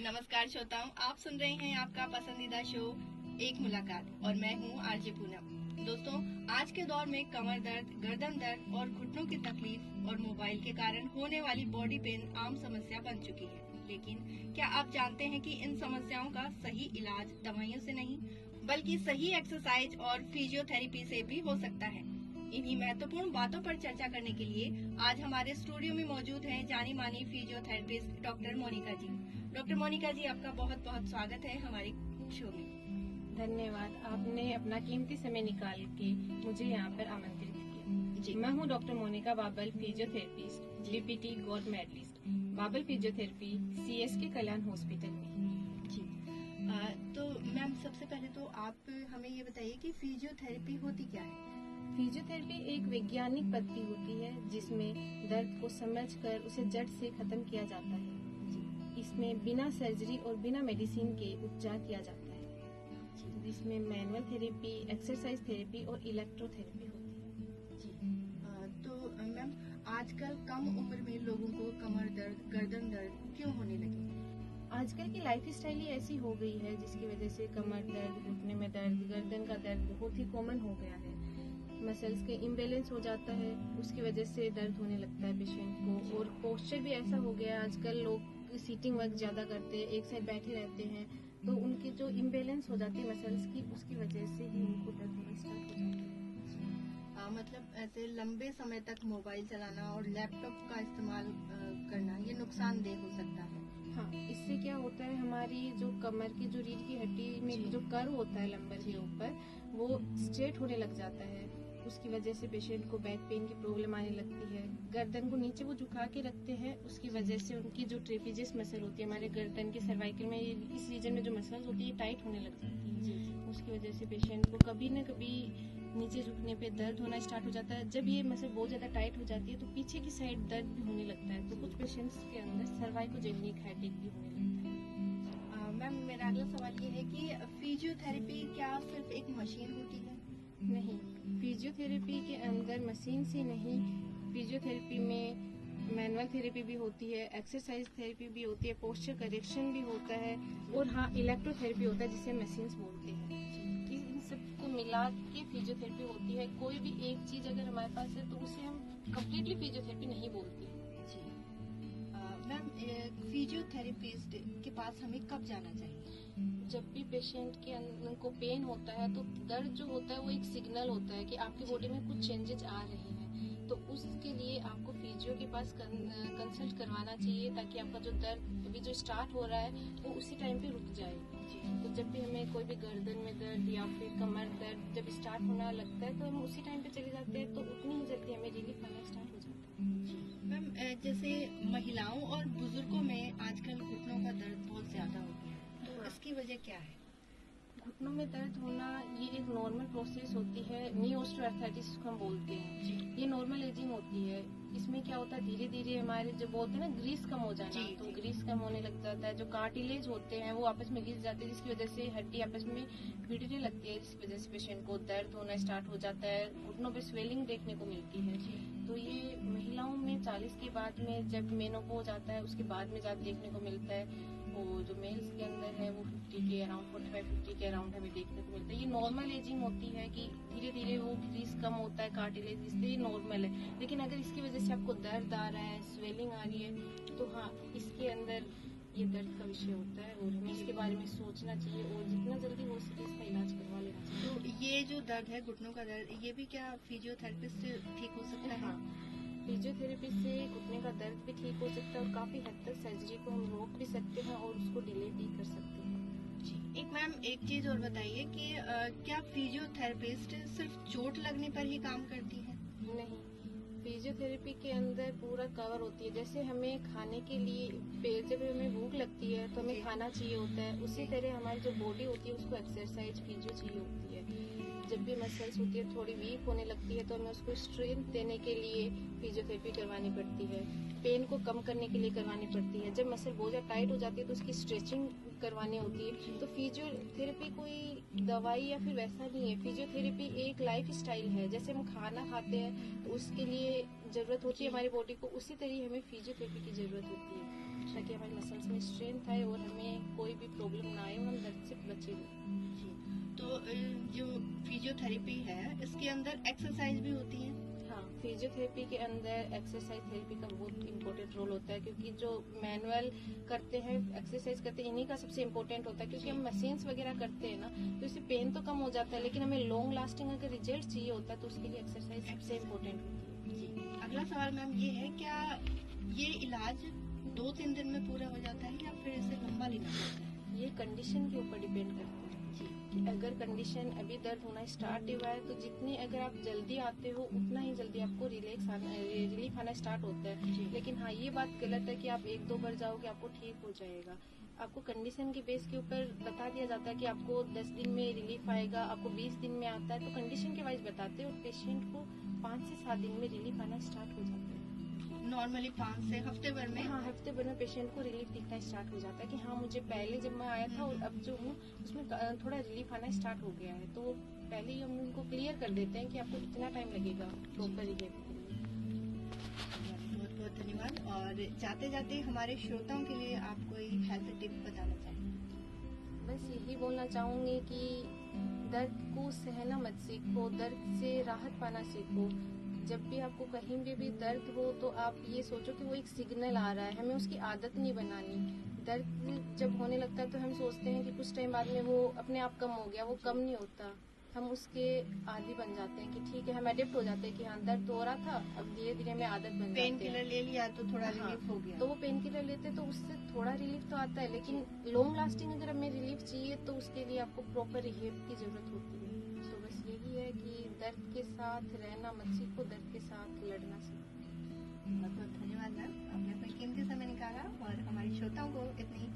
नमस्कार श्रोताओं, आप सुन रहे हैं आपका पसंदीदा शो एक मुलाकात और मैं हूं आरजे पूनम। दोस्तों, आज के दौर में कमर दर्द, गर्दन दर्द और घुटनों की तकलीफ और मोबाइल के कारण होने वाली बॉडी पेन आम समस्या बन चुकी है। लेकिन क्या आप जानते हैं कि इन समस्याओं का सही इलाज दवाइयों से नहीं बल्कि सही एक्सरसाइज और फिजियोथेरेपी से भी हो सकता है। इन्हीं महत्वपूर्ण बातों पर चर्चा करने के लिए आज हमारे स्टूडियो में मौजूद हैं जानी मानी फिजियोथेरेपिस्ट डॉक्टर मोनिका जी। डॉक्टर मोनिका जी, आपका बहुत बहुत स्वागत है हमारे शो में। धन्यवाद, आपने अपना कीमती समय निकाल के मुझे यहाँ पर आमंत्रित किया। जी, मैं हूँ डॉक्टर मोनिका बाबल, फिजियोथेरेपिस्ट, बीपीटी गोल्ड मेडलिस्ट, बाबल फिजियोथेरेपी, CSK कल्याण हॉस्पिटल में। जी। तो मैम, सबसे पहले तो आप हमें ये बताइए कि फिजियोथेरेपी होती क्या है। फिजियोथेरेपी एक वैज्ञानिक पद्धति होती है जिसमें दर्द को समझकर उसे जड़ से खत्म किया जाता है। इसमें बिना सर्जरी और बिना मेडिसिन के उपचार किया जाता है, जिसमें मैनुअल थेरेपी, एक्सरसाइज थेरेपी और इलेक्ट्रोथेरेपी होती है। जी। तो मैम, आजकल कम उम्र में लोगों को कमर दर्द, गर्दन दर्द क्यों होने लगे। आजकल की लाइफस्टाइल ही ऐसी हो गई है जिसकी वजह से कमर दर्द, घुटने में दर्द, गर्दन का दर्द बहुत ही कॉमन हो गया है। मसल्स के इम्बैलेंस हो जाता है, उसकी वजह से दर्द होने लगता है पेशेंट को। और पोस्चर भी ऐसा हो गया, आजकल लोग सीटिंग वर्क ज्यादा करते हैं, एक साइड बैठे रहते हैं, तो उनकी जो इम्बैलेंस हो जाती है मसल्स की, उसकी वजह से ही उनको दर्द होना स्टार्ट हो जाता है। मतलब ऐसे लंबे समय तक मोबाइल चलाना और लैपटॉप का इस्तेमाल करना ये नुकसानदेह हो सकता है। हाँ, इससे क्या होता है, हमारी जो कमर की जो रीढ़ की हड्डी में जो कर्व होता है लंबर के ऊपर, वो स्ट्रेट होने लग जाता है। उसकी वजह से पेशेंट को बैक पेन की प्रॉब्लम आने लगती है। गर्दन को नीचे वो झुका के रखते हैं, उसकी वजह से उनकी जो ट्रेपीजियस मसल होती है हमारे गर्दन के सर्वाइकल में, इस रीजन में जो मसल्स होती है टाइट होने लग जाती है। उसकी वजह से पेशेंट को कभी न कभी नीचे झुकने पे दर्द होना स्टार्ट हो जाता है। जब ये मसल बहुत ज्यादा टाइट हो जाती है तो पीछे की साइड दर्द भी होने लगता है। तो कुछ पेशेंट्स के अंदर सर्वाइकोजेनिक हेडेक भी होने लगता है। मैम, मेरा अगला सवाल ये है कि फिजियोथेरेपी क्या सिर्फ एक मशीन होती है। नहीं, फिजियोथेरेपी के अंदर मशीन से नहीं, फिजियोथेरेपी में मैनुअल थेरेपी भी होती है, एक्सरसाइज थेरेपी भी होती है, पोस्चर करेक्शन भी होता है, और हाँ, इलेक्ट्रोथेरेपी होता है जिसे मशीन्स बोलते हैं। इन सबको मिला के फिजियोथेरेपी होती है। कोई भी एक चीज अगर हमारे पास है तो उसे हम कम्प्लीटली फिजियोथेरेपी नहीं बोलते। मैम, फिजियोथेरेपिस्ट के पास हमें कब जाना चाहिए। जब भी पेशेंट के को पेन होता है तो दर्द जो होता है वो एक सिग्नल होता है कि आपकी बॉडी में कुछ चेंजेस आ रहे हैं, तो उसके लिए आपको फिजियो के पास कंसल्ट करवाना चाहिए ताकि आपका जो दर्द अभी जो स्टार्ट हो रहा है वो उसी टाइम पे रुक जाए। तो जब भी हमें कोई भी गर्दन में दर्द या फिर कमर दर्द जब स्टार्ट होना लगता है तो हम उसी टाइम पे चले जाते हैं, तो उतनी ही जल्दी हमें रिलीफ आना स्टार्ट हो जाता है। मैम, जैसे महिलाओं और बुजुर्गों में आजकल घुटनों का दर्द बहुत ज्यादा हो गया है, तो इसकी वजह क्या है। घुटनों में दर्द होना ये एक नॉर्मल प्रोसेस होती है, नी ऑस्टियोआर्थराइटिस जिसको हम बोलते हैं। ये नॉर्मल एजिंग होती है। इसमें क्या होता है, धीरे धीरे हमारे जो बोलते हैं ना ग्रीस कम हो जाना, तो ग्रीस कम होने लग जाता है। जो कार्टिलेज होते हैं वो आपस में घिस जाते हैं, जिसकी वजह से हड्डी आपस में भिड़ने लगती है, जिस वजह से पेशेंट को दर्द होना स्टार्ट हो जाता है। घुटनों पे स्वेलिंग देखने को मिलती है। तो ये महिलाओं में 40 के बाद में जब मेनोपॉज आता है उसके बाद में ज्यादा देखने को मिलता है। और जो मेल्स के अंदर है वो 50 के अराउंड, 45-50 के अराउंड हमें देखने को मिलता है। ये नॉर्मल एजिंग होती है कि धीरे धीरे वो ग्रीस कम होता है, कार्टिलेज, इसलिए नॉर्मल है। लेकिन अगर इसकी वजह से आपको दर्द आ रहा है, स्वेलिंग आ रही है, तो हाँ, इसके अंदर ये दर्द का विषय होता है और हमें इसके बारे में सोचना चाहिए और जितना जल्दी हो सके इसका इलाज करवा लेना चाहिए। तो ये जो दर्द है, घुटनों का दर्द, ये भी क्या फिजियोथेरेपिस्ट से ठीक हो सकता है। हाँ, फिजियोथेरेपी से घुटने का दर्द भी ठीक हो सकता है और काफी हद तक सर्जरी को हम रोक भी सकते हैं और उसको डिले भी कर सकते हैं। जी। एक चीज और बताइए कि क्या फिजियोथेरेपिस्ट सिर्फ चोट लगने पर ही काम करती है। नहीं, फिजियोथेरेपी के अंदर पूरा कवर होती है। जैसे हमें खाने के लिए जब हमें भूख लगती है तो हमें खाना चाहिए होता है, उसी तरह हमारी जो बॉडी होती है उसको एक्सरसाइज फिजियो चाहिए होती है। जब भी मसल्स होती है थोड़ी वीक होने लगती है तो हमें उसको स्ट्रेंथ देने के लिए फिजियोथेरेपी करवानी पड़ती है, पेन को कम करने के लिए करवानी पड़ती है। जब मसल बहुत ज़्यादा टाइट हो जाती है तो उसकी स्ट्रेचिंग करवानी होती है। तो फिजियोथेरेपी कोई दवाई या फिर वैसा नहीं है, फिजियोथेरेपी एक लाइफ स्टाइल है। जैसे हम खाना खाते हैं तो उसके लिए जरूरत होती है हमारी बॉडी को, उसी तरह हमें फिजियोथेरेपी की जरूरत होती है ताकि हमारे मसल्स में स्ट्रेंथ आए और हमें कोई भी प्रॉब्लम ना आए और हम दर्द से बचे रहें। जी। तो जो फिजियोथेरेपी है इसके अंदर एक्सरसाइज भी होती है? हाँ, फिजियोथेरेपी के अंदर एक्सरसाइज थेरेपी का बहुत इम्पोर्टेंट रोल होता है, क्योंकि जो मैनुअल करते हैं, एक्सरसाइज करते हैं, इन्हीं का सबसे इम्पोर्टेंट होता है, क्योंकि हम मशीन्स वगैरह करते हैं ना, तो इससे पेन तो कम हो जाता है, लेकिन हमें लॉन्ग लास्टिंग अगर रिजल्ट चाहिए होता है तो उसके लिए एक्सरसाइज सबसे इम्पोर्टेंट होती है। जी। अगला सवाल मैम ये है, क्या ये इलाज 2-3 दिन में पूरा हो जाता है या फिर इसे लंबा लेना पड़ता है? ये कंडीशन के ऊपर डिपेंड करता है जी। कि अगर कंडीशन अभी दर्द होना स्टार्ट हुआ है तो जितनी अगर आप जल्दी आते हो उतना ही जल्दी आपको रिलीफ आना स्टार्ट होता है। जी। लेकिन हाँ, ये बात गलत है कि आप 1-2 बार जाओगे आपको ठीक हो जाएगा। आपको कंडीशन के बेस के ऊपर बता दिया जाता है कि आपको 10 दिन में रिलीफ आएगा, आपको 20 दिन में आता है, तो कंडीशन के वाइज बताते हैं और पेशेंट को 5 से 7 दिन में रिलीफ आना स्टार्ट हो जाता है। नॉर्मली 5 से हफ्ते भर में? हाँ, हफ्ते भर में पेशेंट को रिलीफ दिखना स्टार्ट हो जाता है कि हाँ, मुझे पहले जब मैं आया था और अब जो हूँ उसमें थोड़ा रिलीफ आना स्टार्ट हो गया है, तो पहले ही हम उनको क्लियर कर देते हैं कि आपको इतना टाइम लगेगा प्रॉपर रिलीफ के लिए। बहुत बहुत धन्यवाद। और जाते जाते हमारे श्रोताओं के लिए आप कोई हेल्थ टिप बताना चाहेंगे? बस यही बोलना चाहूंगी कि दर्द को सहना मत सीखो, दर्द से राहत पाना सीखो। जब भी आपको कहीं भी दर्द हो तो आप ये सोचो कि वो एक सिग्नल आ रहा है, हमें उसकी आदत नहीं बनानी। दर्द जब होने लगता है तो हम सोचते हैं कि कुछ टाइम बाद में वो अपने आप कम हो गया, वो कम नहीं होता। हम उसके आदी बन जाते हैं कि ठीक है, हम एडिप्ट हो जाते हैं कि हाँ, दर्द हो रहा था, अब धीरे धीरे हमें आदत बन जाती है। पेन किलर ले लिया तो थोड़ा हाँ, रिलीफ हो गया। तो वो पेन किलर लेते तो उससे थोड़ा रिलीफ तो आता है, लेकिन लॉन्ग लास्टिंग अगर हमें रिलीफ चाहिए तो उसके लिए आपको प्रॉपर रिहेब की जरूरत होती है। तो बस यही है कि दर्द के साथ रहना मत सीखो, दर्द के साथ लड़ना सीखो। बहुत बहुत धन्यवाद मैम, आपने अपना कीमती समय निकाला और हमारे श्रोताओं को इतनी